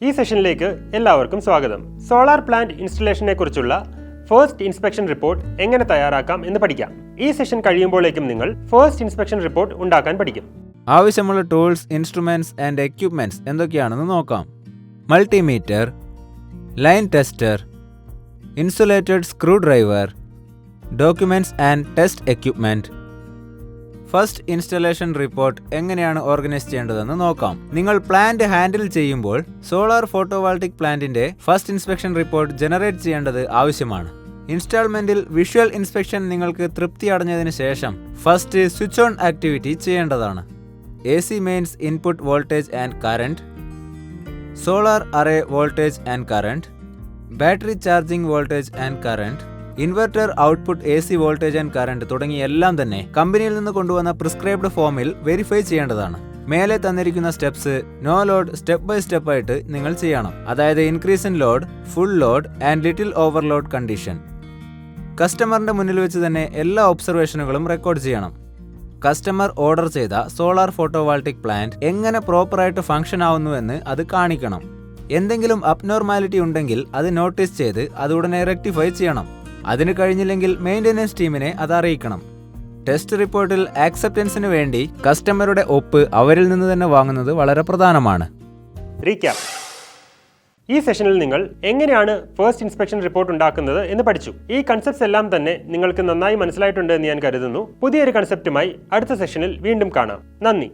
ഈ സെഷനിലേക്ക് എല്ലാവർക്കും സ്വാഗതം. സോളാർ പ്ലാന്റ് ഇൻസ്റ്റലേഷനെ കുറിച്ചുള്ള ഫസ്റ്റ് ഇൻസ്പെക്ഷൻ റിപ്പോർട്ട് എങ്ങനെ തയ്യാറാക്കാം എന്ന് പഠിക്കാം. ഈ സെഷൻ കഴിയുമ്പോഴേക്കും നിങ്ങൾ ഫസ്റ്റ് ഇൻസ്പെക്ഷൻ റിപ്പോർട്ട് ഉണ്ടാക്കാൻ പഠിക്കും. ആവശ്യമുള്ള ടൂൾസ്, ഇൻസ്ട്രുമെന്റ്സ് ആൻഡ് എക്യുപ്മെന്റ്സ് എന്തൊക്കെയാണെന്ന് നോക്കാം. Multimeter, line tester, insulated screw driver, documents and test equipment. First installation report എങ്ങനെയാണ് ഓർഗനൈസ് ചെയ്യേണ്ടതെന്ന് നോക്കാം. നിങ്ങൾ പ്ലാന്റ് ഹാൻഡിൽ ചെയ്യുമ്പോൾ സോളാർ ഫോട്ടോവോൾട്ടിക് പ്ലാന്റിന്റെ ഫസ്റ്റ് ഇൻസ്പെക്ഷൻ റിപ്പോർട്ട് ജനറേറ്റ് ചെയ്യേണ്ടത് ആവശ്യമാണ്. ഇൻസ്റ്റാൾമെന്റിൽ വിഷ്വൽ ഇൻസ്പെക്ഷൻ നിങ്ങൾക്ക് തൃപ്തി അടഞ്ഞതിന് ശേഷം ഫസ്റ്റ് സ്വിച്ച് ഓൺ ആക്ടിവിറ്റി ചെയ്യേണ്ടതാണ്. AC mains input voltage and current, solar array voltage and current, battery charging voltage and current, inverter output AC voltage and current തുടങ്ങിയ എല്ലാം തന്നെ കമ്പനിയിൽ നിന്ന് കൊണ്ടുവന്ന പ്രിസ്ക്രൈബ്ഡ് ഫോമിൽ വെരിഫൈ ചെയ്യേണ്ടതാണ്. മേലെ തന്നിരിക്കുന്ന steps no load step by step ആയിട്ട് നിങ്ങൾ ചെയ്യണം. അതായത് increase in load, full load and little overload condition. കസ്റ്റമറിന്റെ മുന്നിൽ വെച്ച് തന്നെ എല്ലാ ഒബ്സർവേഷനുകളും റെക്കോർഡ് ചെയ്യണം. കസ്റ്റമർ ഓർഡർ ചെയ്ത സോളാർ ഫോട്ടോവോൾട്ടിക് പ്ലാന്റ് എങ്ങനെ പ്രോപ്പറായിട്ട് ഫംഗ്ഷൻ ആവുന്നുവെന്ന് അത് കാണിക്കണം. എന്തെങ്കിലും അബ്നോർമാലിറ്റി ഉണ്ടെങ്കിൽ അത് നോട്ടീസ് ചെയ്ത് അത് ഉടനെ റെക്ടിഫൈ ചെയ്യണം. അതിന് കഴിഞ്ഞില്ലെങ്കിൽ മെയിൻ്റെനൻസ് ടീമിനെ അത് അറിയിക്കണം. ടെസ്റ്റ് റിപ്പോർട്ടിൽ ആക്സെപ്റ്റൻസിന് വേണ്ടി കസ്റ്റമറുടെ ഒപ്പ് അവരിൽ നിന്ന് തന്നെ വാങ്ങുന്നത് വളരെ പ്രധാനമാണ്. റീക്യാപ്പ്: ഈ സെഷനിൽ നിങ്ങൾ എങ്ങനെയാണ് ഫസ്റ്റ് ഇൻസ്പെക്ഷൻ റിപ്പോർട്ട് ഉണ്ടാക്കുന്നത് എന്ന് പഠിച്ചു. ഈ കൺസെപ്റ്റ്സ് എല്ലാം തന്നെ നിങ്ങൾക്ക് നന്നായി മനസ്സിലായിട്ടുണ്ട് എന്ന് ഞാൻ കരുതുന്നു. പുതിയൊരു കൺസെപ്റ്റുമായി അടുത്ത സെഷനിൽ വീണ്ടും കാണാം. നന്ദി.